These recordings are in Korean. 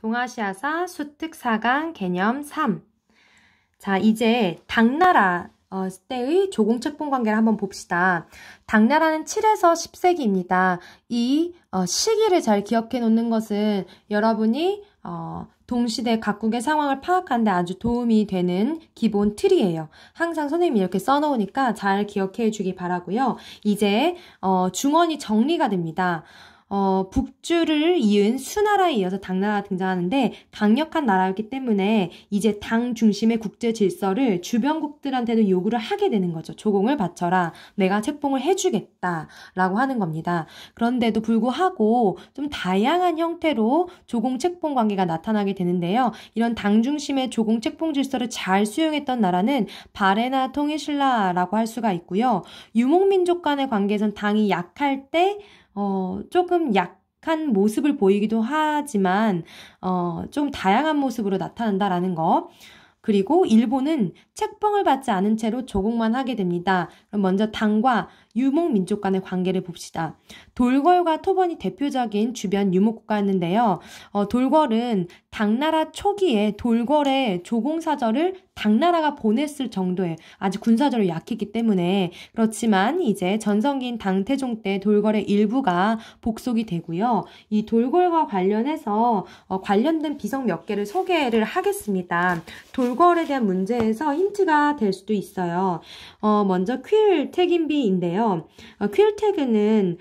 동아시아사 수특 4강 개념 3. 자, 이제 당나라 때의 조공책봉 관계를 한번 봅시다. 당나라는 7에서 10세기입니다. 이 시기를 잘 기억해 놓는 것은 여러분이 동시대 각국의 상황을 파악하는 데 아주 도움이 되는 기본 틀이에요. 항상 선생님이 이렇게 써놓으니까 잘 기억해 주기 바라고요. 이제 중원이 정리가 됩니다. 북주를 이은 수나라에 이어서 당나라가 등장하는데 강력한 나라였기 때문에 이제 당 중심의 국제 질서를 주변국들한테도 요구를 하게 되는 거죠. 조공을 바쳐라. 내가 책봉을 해주겠다. 라고 하는 겁니다. 그런데도 불구하고 좀 다양한 형태로 조공 책봉 관계가 나타나게 되는데요. 이런 당 중심의 조공 책봉 질서를 잘 수용했던 나라는 바레나 통일신라라고 할 수가 있고요. 유목민족 간의 관계에선 당이 약할 때 조금 약한 모습을 보이기도 하지만 좀 다양한 모습으로 나타난다라는 거. 그리고 일본은 책봉을 받지 않은 채로 조공만 하게 됩니다. 그럼 먼저 당과 유목민족 간의 관계를 봅시다. 돌궐과 토번이 대표적인 주변 유목국가였는데요. 돌궐은 당나라 초기에 돌궐의 조공사절을 당나라가 보냈을 정도의 아주 군사적으로 약했기 때문에 그렇지만 이제 전성기인 당태종 때 돌궐의 일부가 복속이 되고요. 이 돌궐과 관련해서 관련된 비석 몇 개를 소개를 하겠습니다. 돌궐에 대한 문제에서 힌트가 될 수도 있어요. 먼저 퀼택인비인데요. 퀼택은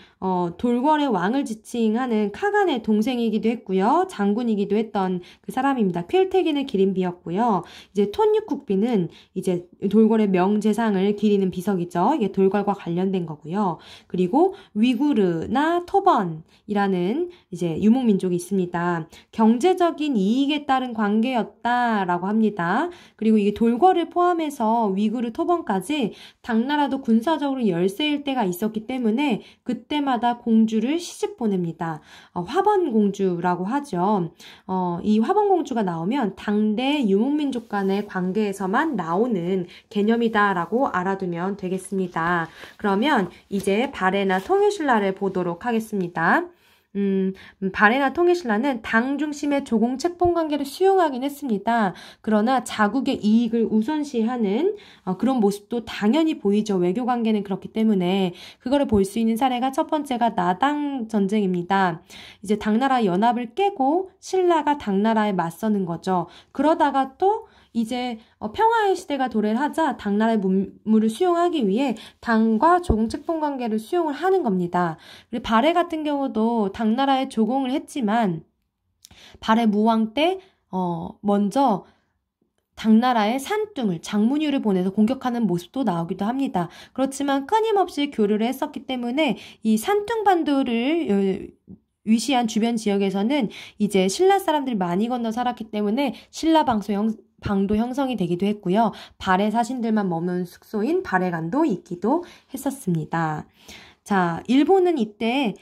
돌궐의 왕을 지칭하는 카간의 동생이기도 했고요. 장군이기도 했던 그 사람입니다. 퀼택인의 기린비였고요. 이제 톤유쿡비는 이제 돌궐의 명재상을 기리는 비석이죠. 이게 돌궐과 관련된 거고요. 그리고 위구르나 토번이라는 이제 유목민족이 있습니다. 경제적인 이익에 따른 관계였다라고 합니다. 그리고 이게 돌궐을 포함해서 위구르, 토번까지 당나라도 군사적으로 열세일 때가 있었기 때문에 그때마다 공주를 시집 보냅니다. 화번공주라고 하죠. 이 화번공주가 나오면 당대 유목민족 간의 관계에서만 나오는 개념이다라고 알아두면 되겠습니다. 그러면 이제 바레나 통일신라를 보도록 하겠습니다. 바레나 통일신라는 당 중심의 조공 책봉 관계를 수용하긴 했습니다. 그러나 자국의 이익을 우선시하는 그런 모습도 당연히 보이죠. 외교 관계는 그렇기 때문에 그거를 볼 수 있는 사례가 첫 번째가 나당 전쟁입니다. 이제 당나라 연합을 깨고 신라가 당나라에 맞서는 거죠. 그러다가 또 이제 평화의 시대가 도래하자 당나라의 문물을 수용하기 위해 당과 조공 책봉 관계를 수용을 하는 겁니다. 그리고 바레 같은 경우도 당나라에 조공을 했지만 바레 무왕 때 먼저 당나라의 산뚱을 장문유를 보내서 공격하는 모습도 나오기도 합니다. 그렇지만 끊임없이 교류를 했었기 때문에 이 산뚱반도를 위시한 주변 지역에서는 이제 신라 사람들이 많이 건너 살았기 때문에 신라 방도 형성이 되기도 했고요. 바레 사신들만 머무는 숙소인 바레간도 있기도 했었습니다. 자, 일본은 이때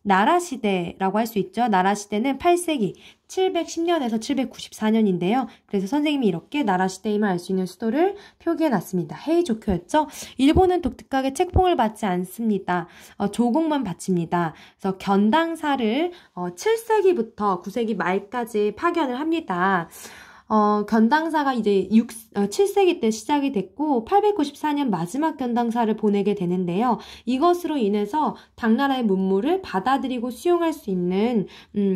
나라시대라고 할 수 있죠. 나라시대는 8세기 710년에서 794년인데요. 그래서 선생님이 이렇게 나라시대임을 알 수 있는 수도를 표기해놨습니다. 헤이조쿄였죠. 일본은 독특하게 책봉을 받지 않습니다. 조공만 바칩니다. 그래서 견당사를 7세기부터 9세기 말까지 파견을 합니다. 견당사가 이제 7세기 때 시작이 됐고 894년 마지막 견당사를 보내게 되는데요. 이것으로 인해서 당나라의 문물을 받아들이고 수용할 수 있는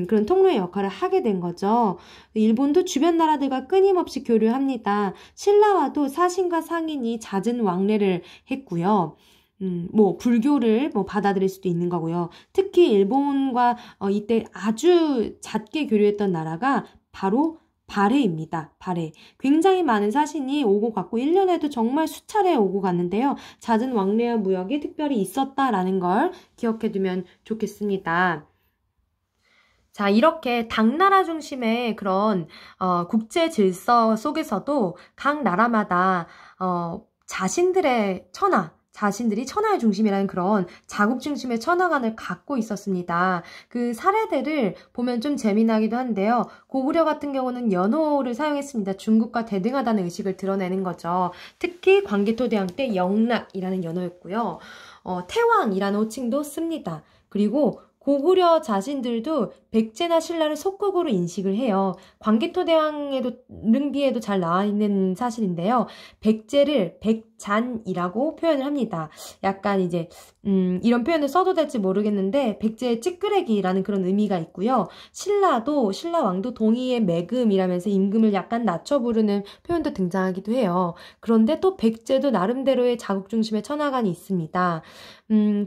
그런 통로의 역할을 하게 된 거죠. 일본도 주변 나라들과 끊임없이 교류합니다. 신라와도 사신과 상인이 잦은 왕래를 했고요. 불교를 받아들일 수도 있는 거고요. 특히 일본과 이때 아주 잦게 교류했던 나라가 바로 바레입니다. 바레. 굉장히 많은 사신이 오고 갔고 1년에도 정말 수차례 오고 갔는데요. 잦은 왕래와 무역이 특별히 있었다라는 걸 기억해두면 좋겠습니다. 자, 이렇게 당나라 중심의 그런 국제 질서 속에서도 각 나라마다 자신들이 천하의 중심이라는 그런 자국 중심의 천하관을 갖고 있었습니다. 그 사례들을 보면 좀 재미나기도 한데요. 고구려 같은 경우는 연호를 사용했습니다. 중국과 대등하다는 의식을 드러내는 거죠. 특히 광개토대왕 때 영락이라는 연호였고요. 태왕이라는 호칭도 씁니다. 그리고 고구려 자신들도 백제나 신라를 속국으로 인식을 해요. 광개토대왕에도 능비에도 잘 나와 있는 사실인데요. 백제를 백잔이라고 표현을 합니다. 약간 이제 이런 표현을 써도 될지 모르겠는데 백제의 찌끄레기라는 그런 의미가 있고요. 신라왕도 동의의 매금이라면서 임금을 약간 낮춰 부르는 표현도 등장하기도 해요. 그런데 또 백제도 나름대로의 자국 중심의 천하관이 있습니다.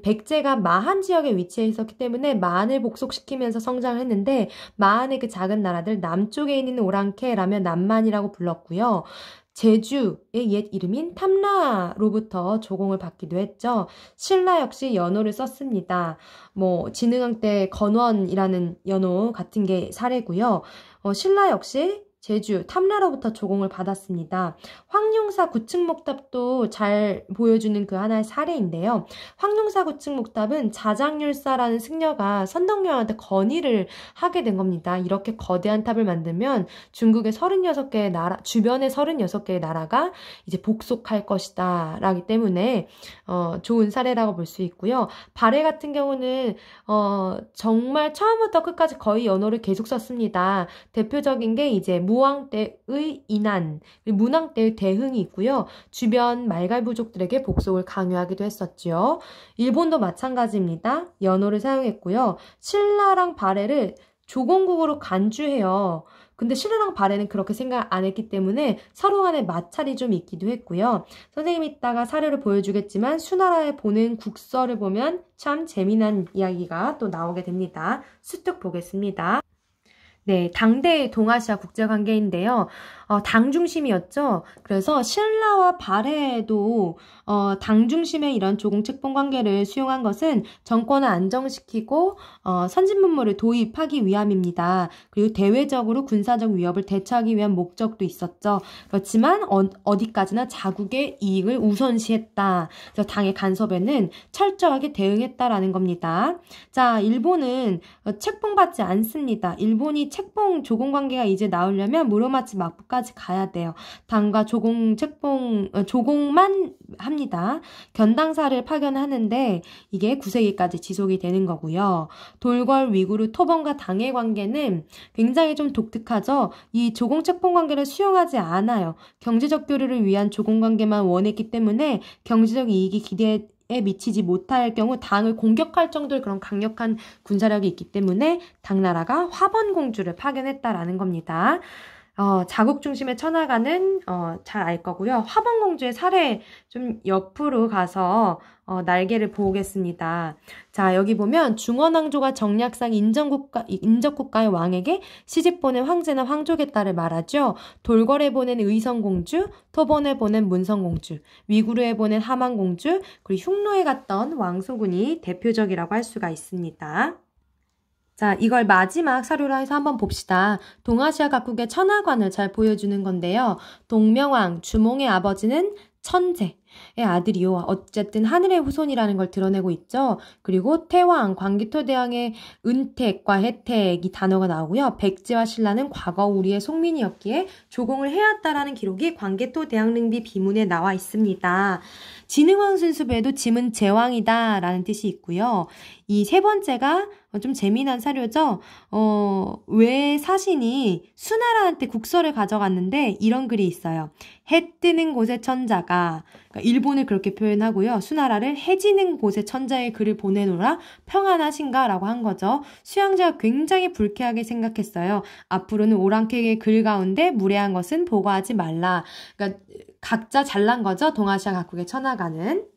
백제가 마한 지역에 위치해 있었기 때문에 마한을 복속시키면서 성장을 했는데 마한의 그 작은 나라들 남쪽에 있는 오랑캐라며 남만이라고 불렀고요. 제주의 옛 이름인 탐라로부터 조공을 받기도 했죠. 신라 역시 연호를 썼습니다. 진흥왕 때 건원이라는 연호 같은 게 사례고요. 신라 역시 제주, 탐라로부터 조공을 받았습니다. 황룡사 구층목답도 잘 보여주는 그 하나의 사례인데요. 황룡사 구층목답은 자장률사라는 승려가 선덕여왕한테 건의를 하게 된 겁니다. 이렇게 거대한 탑을 만들면 중국의 36개의 나라, 주변의 36개의 나라가 이제 복속할 것이다. 라기 때문에 좋은 사례라고 볼 수 있고요. 발해 같은 경우는 정말 처음부터 끝까지 거의 연호를 계속 썼습니다. 대표적인 게 이제 무왕 때의 인안, 문왕 때의 대흥이 있고요. 주변 말갈부족들에게 복속을 강요하기도 했었죠. 일본도 마찬가지입니다. 연호를 사용했고요. 신라랑 발해를 조공국으로 간주해요. 근데 신라랑 발해는 그렇게 생각 안 했기 때문에 서로 간에 마찰이 좀 있기도 했고요. 선생님이 이따가 사례를 보여주겠지만 수나라에 보낸 국서를 보면 참 재미난 이야기가 또 나오게 됩니다. 습득 보겠습니다. 네, 당대의 동아시아 국제관계인데요. 당 중심이었죠. 그래서 신라와 발해도 당 중심의 이런 조공책봉 관계를 수용한 것은 정권을 안정시키고 선진 문물을 도입하기 위함입니다. 그리고 대외적으로 군사적 위협을 대처하기 위한 목적도 있었죠. 그렇지만 어디까지나 자국의 이익을 우선시했다. 그래서 당의 간섭에는 철저하게 대응했다라는 겁니다. 자, 일본은 책봉받지 않습니다. 일본이 책봉 조공 관계가 이제 나오려면 무로마치 막부까지 가야 돼요. 당과 조공만 합니다. 견당사를 파견하는데 이게 9세기까지 지속이 되는 거고요. 돌궐, 위구르, 토범과 당의 관계는 굉장히 좀 독특하죠. 이 조공 책봉 관계를 수용하지 않아요. 경제적 교류를 위한 조공 관계만 원했기 때문에 경제적 이익이 기대에 미치지 못할 경우 당을 공격할 정도의 그런 강력한 군사력이 있기 때문에 당나라가 화번공주를 파견했다라는 겁니다. 자국 중심의 천하가는 잘 알 거고요. 화번공주의 사례 좀 옆으로 가서 날개를 보겠습니다. 자, 여기 보면 중원왕조가 정략상 인접국가의 왕에게 시집 보낸 황제나 황족의 딸을 말하죠. 돌궐에 보낸 의성공주, 토본에 보낸 문성공주, 위구르에 보낸 하만공주, 그리고 흉노에 갔던 왕소군이 대표적이라고 할 수가 있습니다. 자, 이걸 마지막 사료로 해서 한번 봅시다. 동아시아 각국의 천하관을 잘 보여주는 건데요. 동명왕, 주몽의 아버지는 천재의 아들이요. 어쨌든 하늘의 후손이라는 걸 드러내고 있죠. 그리고 태왕, 광개토대왕의 은택과 혜택 이 단어가 나오고요. 백제와 신라는 과거 우리의 속민이었기에 조공을 해왔다라는 기록이 광개토대왕릉비 비문에 나와 있습니다. 진흥왕 순수부에도 짐은 제왕이다 라는 뜻이 있고요. 이 세 번째가 좀 재미난 사료죠. 왜 사신이 수나라한테 국서를 가져갔는데 이런 글이 있어요. 해 뜨는 곳의 천자가, 그러니까 일본을 그렇게 표현하고요. 수나라를 해 지는 곳의 천자의 글을 보내노라 평안하신가 라고 한 거죠. 수양제가 굉장히 불쾌하게 생각했어요. 앞으로는 오랑캐의 글 가운데 무례한 것은 보고하지 말라. 그러니까 각자 잘난 거죠. 동아시아 각국의 천하가는.